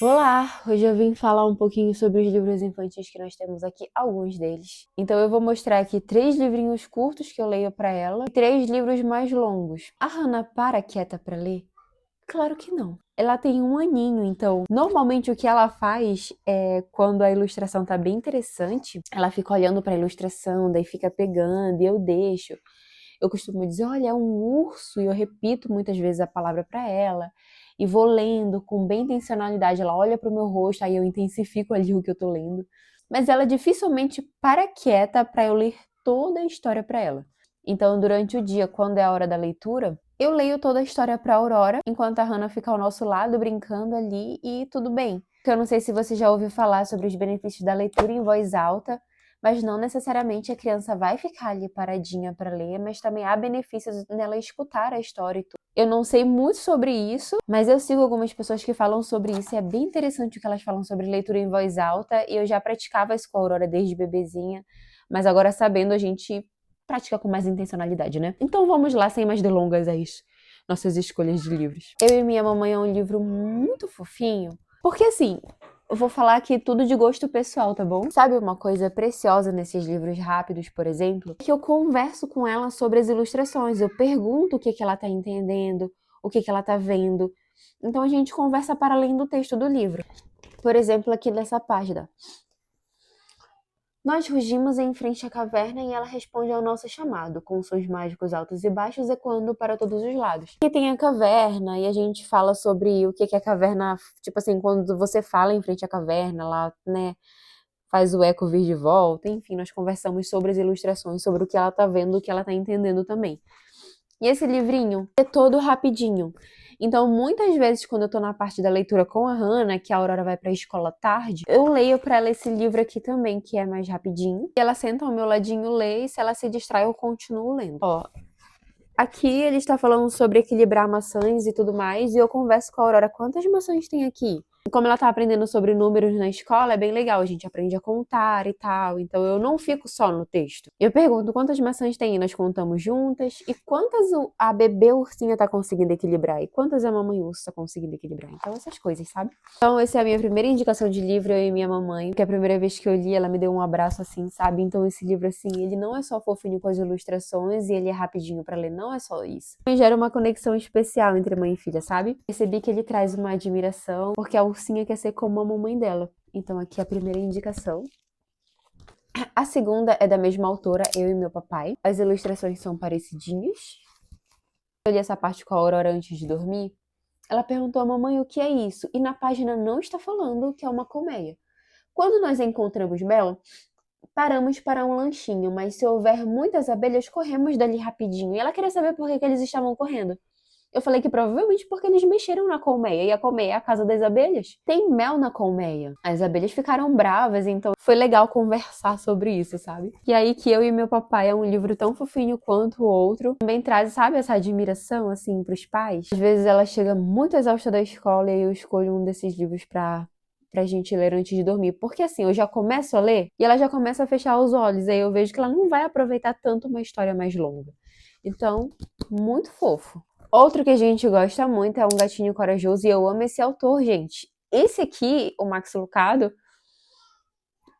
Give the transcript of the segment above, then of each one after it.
Olá! Hoje eu vim falar um pouquinho sobre os livros infantis que nós temos aqui, alguns deles. Então eu vou mostrar aqui 3 livrinhos curtos que eu leio pra ela e 3 livros mais longos. A Hannah para quieta pra ler? Claro que não. Ela tem 1 aninho, então normalmente o que ela faz é quando a ilustração tá bem interessante, ela fica olhando pra ilustração, daí fica pegando e eu deixo. Eu costumo dizer, olha, é um urso, e eu repito muitas vezes a palavra para ela, e vou lendo com bem intencionalidade. Ela olha para o meu rosto, aí eu intensifico ali o que eu tô lendo. Mas ela dificilmente para quieta para eu ler toda a história para ela. Então, durante o dia, quando é a hora da leitura, eu leio toda a história para Aurora, enquanto a Hannah fica ao nosso lado, brincando ali, e tudo bem. Eu não sei se você já ouviu falar sobre os benefícios da leitura em voz alta, mas não necessariamente a criança vai ficar ali paradinha para ler, mas também há benefícios nela escutar a história e tudo. Eu não sei muito sobre isso, mas eu sigo algumas pessoas que falam sobre isso e é bem interessante o que elas falam sobre leitura em voz alta, e eu já praticava isso com a Aurora desde bebezinha, mas agora sabendo a gente pratica com mais intencionalidade, né? Então vamos lá, sem mais delongas, as nossas escolhas de livros. Eu e Minha Mamãe é um livro muito fofinho, porque assim, eu vou falar aqui tudo de gosto pessoal, tá bom? Sabe uma coisa preciosa nesses livros rápidos, por exemplo? Que eu converso com ela sobre as ilustrações. Eu pergunto o que ela tá entendendo, o que ela tá vendo. Então a gente conversa para além do texto do livro. Por exemplo, aqui nessa página. Nós rugimos em frente à caverna e ela responde ao nosso chamado, com sons mágicos altos e baixos ecoando para todos os lados. E tem a caverna, e a gente fala sobre o que é a caverna, tipo assim, quando você fala em frente à caverna, lá, né, faz o eco vir de volta, enfim, nós conversamos sobre as ilustrações, sobre o que ela tá vendo, o que ela tá entendendo também. E esse livrinho é todo rapidinho. Então, muitas vezes, quando eu tô na parte da leitura com a Hannah, que a Aurora vai pra escola tarde, eu leio pra ela esse livro aqui também, que é mais rapidinho. E ela senta ao meu ladinho, lê, e se ela se distrai, eu continuo lendo. Ó, aqui ele está falando sobre equilibrar maçãs e tudo mais, e eu converso com a Aurora, quantas maçãs tem aqui? Como ela tá aprendendo sobre números na escola, é bem legal, a gente aprende a contar e tal, então eu não fico só no texto. Eu pergunto quantas maçãs tem e nós contamos juntas, e quantas a bebê ursinha tá conseguindo equilibrar, e quantas a mamãe urso tá conseguindo equilibrar. Então essas coisas, sabe? Então essa é a minha primeira indicação de livro, eu e minha mamãe, que a primeira vez que eu li, ela me deu um abraço assim, sabe? Então esse livro, assim, ele não é só fofinho com as ilustrações, e ele é rapidinho pra ler, não é só isso. Me gera uma conexão especial entre mãe e filha, sabe? Percebi que ele traz uma admiração, porque a ursinha quer ser como a mamãe dela. Então aqui a primeira indicação. A segunda é da mesma autora, Eu e Meu Papai. As ilustrações são parecidinhas. Eu li essa parte com a Aurora antes de dormir. Ela perguntou à mamãe o que é isso, e na página não está falando que é uma colmeia. Quando nós encontramos mel, paramos para um lanchinho, mas se houver muitas abelhas, corremos dali rapidinho. E ela queria saber por que eles estavam correndo. Eu falei que provavelmente porque eles mexeram na colmeia, e a colmeia é a casa das abelhas. Tem mel na colmeia. As abelhas ficaram bravas, então foi legal conversar sobre isso, sabe? E aí que Eu e Meu Papai é um livro tão fofinho quanto o outro. Também traz, sabe, essa admiração, assim, pros pais. Às vezes ela chega muito exausta da escola e eu escolho um desses livros pra gente ler antes de dormir. Porque assim, eu já começo a ler e ela já começa a fechar os olhos. Aí eu vejo que ela não vai aproveitar tanto uma história mais longa. Então, muito fofo. Outro que a gente gosta muito é Um Gatinho Corajoso, e eu amo esse autor, gente. Esse aqui, o Max Lucado,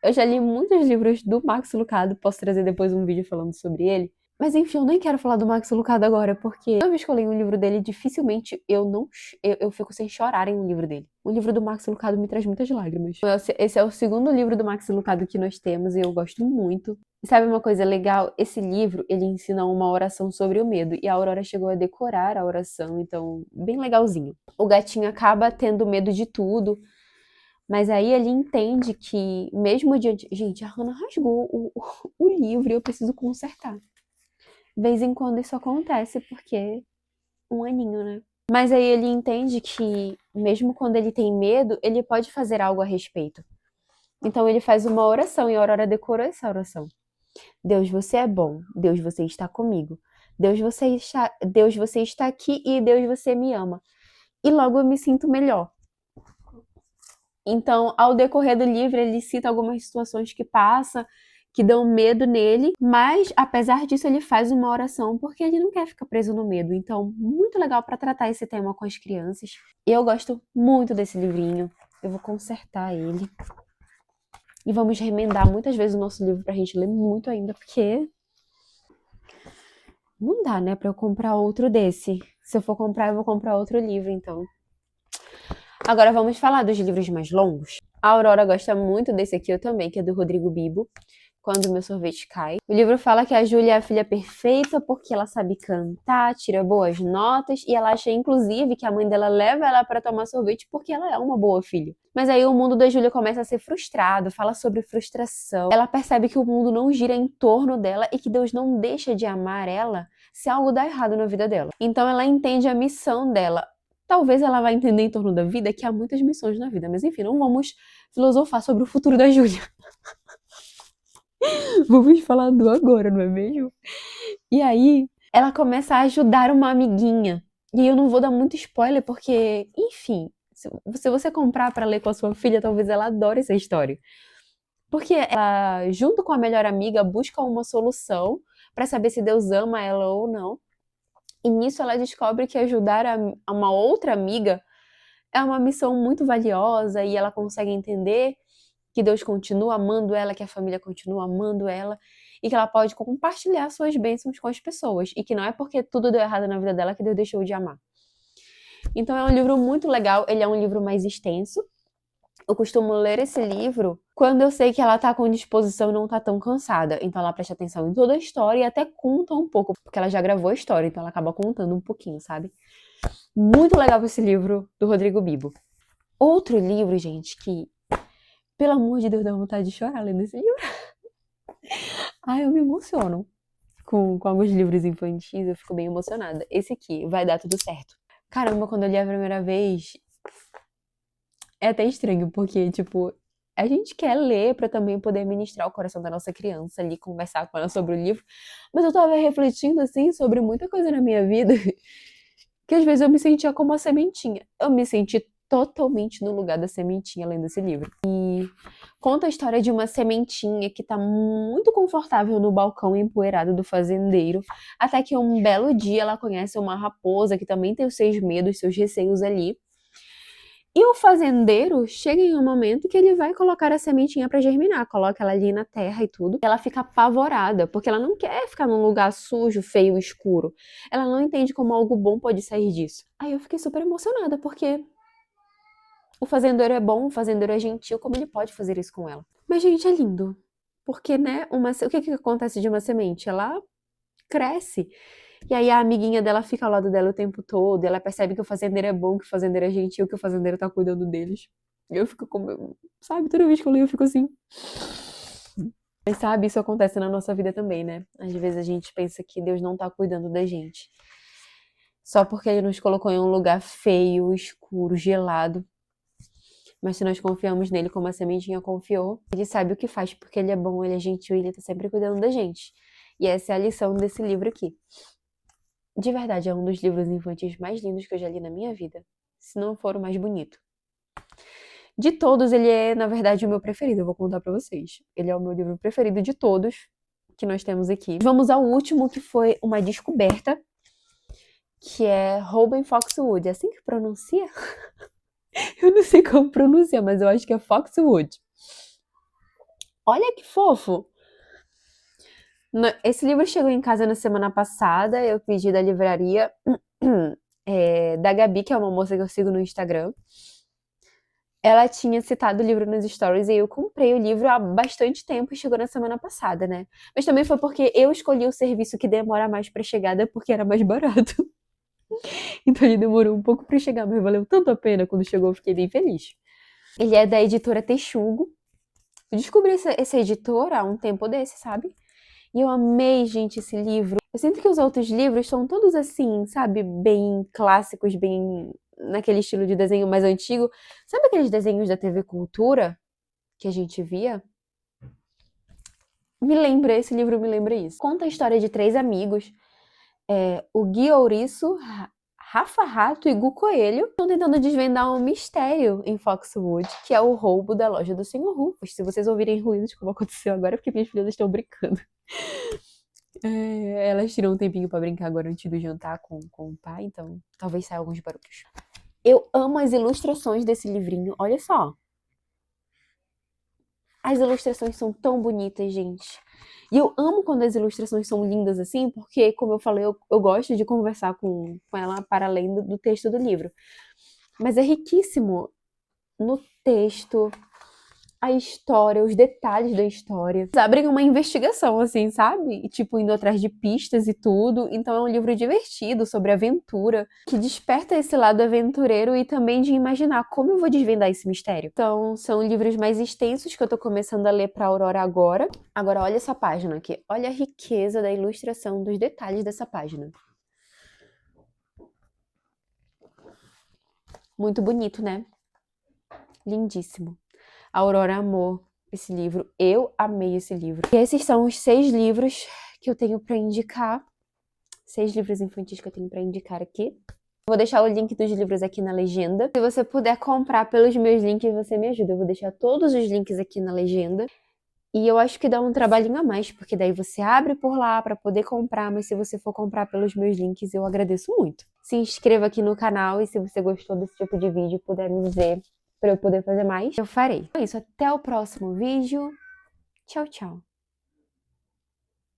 eu já li muitos livros do Max Lucado, posso trazer depois um vídeo falando sobre ele. Mas enfim, eu nem quero falar do Max Lucado agora, porque toda vez que eu leio um livro dele, dificilmente eu fico sem chorar em um livro dele. O livro do Max Lucado me traz muitas lágrimas. Esse é o segundo livro do Max Lucado que nós temos e eu gosto muito. E sabe uma coisa legal? Esse livro, ele ensina uma oração sobre o medo, e a Aurora chegou a decorar a oração, então bem legalzinho. O gatinho acaba tendo medo de tudo, mas aí ele entende que, mesmo diante. Gente, a Hannah rasgou o livro e eu preciso consertar. De vez em quando isso acontece, porque 1 aninho, né? Mas aí ele entende que, mesmo quando ele tem medo, ele pode fazer algo a respeito. Então ele faz uma oração e a Aurora decorou essa oração. Deus, você é bom. Deus, você está comigo. Deus, você está aqui e Deus, você me ama. E logo eu me sinto melhor. Então, ao decorrer do livro, ele cita algumas situações que passa, que dão medo nele, mas apesar disso ele faz uma oração porque ele não quer ficar preso no medo. Então, muito legal para tratar esse tema com as crianças. Eu gosto muito desse livrinho. Eu vou consertar ele. E vamos remendar muitas vezes o nosso livro pra gente ler muito ainda, porque não dá, né, pra eu comprar outro desse. Se eu for comprar, eu vou comprar outro livro, então. Agora vamos falar dos livros mais longos. A Aurora gosta muito desse aqui, eu também, que é do Rodrigo Bibo, Quando Meu Sorvete Cai. O livro fala que a Júlia é a filha perfeita porque ela sabe cantar, tira boas notas e ela acha, inclusive, que a mãe dela leva ela para tomar sorvete porque ela é uma boa filha. Mas aí o mundo da Júlia começa a ser frustrado, fala sobre frustração. Ela percebe que o mundo não gira em torno dela e que Deus não deixa de amar ela se algo dá errado na vida dela. Então ela entende a missão dela. Talvez ela vá entender em torno da vida que há muitas missões na vida, mas enfim, não vamos filosofar sobre o futuro da Júlia. Vamos falar do agora, não é mesmo? E aí, ela começa a ajudar uma amiguinha. E aí eu não vou dar muito spoiler, porque, enfim, se você comprar pra ler com a sua filha, talvez ela adore essa história. Porque ela, junto com a melhor amiga, busca uma solução pra saber se Deus ama ela ou não. E nisso ela descobre que ajudar a uma outra amiga é uma missão muito valiosa e ela consegue entender que Deus continua amando ela, que a família continua amando ela e que ela pode compartilhar suas bênçãos com as pessoas e que não é porque tudo deu errado na vida dela que Deus deixou de amar. Então é um livro muito legal, ele é um livro mais extenso. Eu costumo ler esse livro quando eu sei que ela tá com disposição e não tá tão cansada. Então ela presta atenção em toda a história e até conta um pouco, porque ela já gravou a história, então ela acaba contando um pouquinho, sabe? Muito legal esse livro do Rodrigo Bibo. Outro livro, gente, que, pelo amor de Deus, dá vontade de chorar lendo esse livro. Ai, eu me emociono. Com alguns livros infantis, eu fico bem emocionada. Esse aqui, Vai Dar Tudo Certo. Caramba, quando eu li a primeira vez, é até estranho, porque, tipo, a gente quer ler pra também poder ministrar o coração da nossa criança ali, conversar com ela sobre o livro. Mas eu tava refletindo, assim, sobre muita coisa na minha vida, que às vezes eu me sentia como uma sementinha. Eu me senti totalmente no lugar da sementinha lendo esse livro. E conta a história de uma sementinha que tá muito confortável no balcão empoeirado do fazendeiro, até que um belo dia ela conhece uma raposa que também tem os seus medos, seus receios ali. E o fazendeiro chega em um momento que ele vai colocar a sementinha pra germinar, coloca ela ali na terra e tudo. E ela fica apavorada, porque ela não quer ficar num lugar sujo, feio, escuro. Ela não entende como algo bom pode sair disso. Aí eu fiquei super emocionada, porque o fazendeiro é bom, o fazendeiro é gentil, como ele pode fazer isso com ela? Mas, gente, é lindo. Porque, né, o que acontece de uma semente? Ela cresce. E aí a amiguinha dela fica ao lado dela o tempo todo, e ela percebe que o fazendeiro é bom, que o fazendeiro é gentil, que o fazendeiro tá cuidando deles. E eu fico como, sabe, toda vez que eu leio eu fico assim. Mas sabe, isso acontece na nossa vida também, né? Às vezes a gente pensa que Deus não tá cuidando da gente. Só porque ele nos colocou em um lugar feio, escuro, gelado. Mas se nós confiamos nele como a sementinha confiou, ele sabe o que faz, porque ele é bom, ele é gentil e ele tá sempre cuidando da gente. E essa é a lição desse livro aqui. De verdade, é um dos livros infantis mais lindos que eu já li na minha vida, se não for o mais bonito. De todos, ele é, na verdade, o meu preferido, eu vou contar pra vocês. Ele é o meu livro preferido de todos que nós temos aqui. Vamos ao último, que foi uma descoberta, que é Robin Foxwood. É assim que pronuncia? Eu não sei como pronuncia, mas eu acho que é Foxwood. Olha que fofo! Esse livro chegou em casa na semana passada, eu pedi da livraria da Gabi, que é uma moça que eu sigo no Instagram. Ela tinha citado o livro nos stories e eu comprei o livro há bastante tempo e chegou na semana passada, né? Mas também foi porque eu escolhi o serviço que demora mais pra chegada porque era mais barato. Então ele demorou um pouco pra chegar, mas valeu tanto a pena. Quando chegou eu fiquei bem feliz. Ele é da editora Texugo. Eu descobri essa editora há um tempo desse, sabe? E eu amei, gente, esse livro. Eu sinto que os outros livros são todos assim, sabe? Bem clássicos, bem naquele estilo de desenho mais antigo. Sabe aqueles desenhos da TV Cultura que a gente via? Esse livro me lembra isso. Conta a história de três amigos. O Gui Ouriço, Rafa Rato e Gu Coelho estão tentando desvendar um mistério em Foxwood, que é o roubo da loja do Senhor Rufus. Se vocês ouvirem ruídos, como aconteceu agora, é porque minhas filhas estão brincando. Elas tiram um tempinho pra brincar agora antes do jantar com o pai, então talvez saia alguns barulhos. Eu amo as ilustrações desse livrinho, olha só. As ilustrações são tão bonitas, gente. E eu amo quando as ilustrações são lindas assim, porque, como eu falei, eu gosto de conversar com ela para além do texto do livro. Mas é riquíssimo no texto, a história, os detalhes da história. Eles abrem uma investigação, assim, sabe? E, tipo, indo atrás de pistas e tudo. Então é um livro divertido, sobre aventura, que desperta esse lado aventureiro e também de imaginar como eu vou desvendar esse mistério. Então, são livros mais extensos que eu tô começando a ler pra Aurora agora. Agora, olha essa página aqui. Olha a riqueza da ilustração, dos detalhes dessa página. Muito bonito, né? Lindíssimo. A Aurora amou esse livro. Eu amei esse livro. E esses são os 6 livros que eu tenho pra indicar. 6 livros infantis que eu tenho pra indicar aqui. Vou deixar o link dos livros aqui na legenda. Se você puder comprar pelos meus links, você me ajuda. Eu vou deixar todos os links aqui na legenda. E eu acho que dá um trabalhinho a mais, porque daí você abre por lá pra poder comprar, mas se você for comprar pelos meus links, eu agradeço muito. Se inscreva aqui no canal e se você gostou desse tipo de vídeo, puder me dizer pra eu poder fazer mais, eu farei. Então é isso, até o próximo vídeo. Tchau, tchau.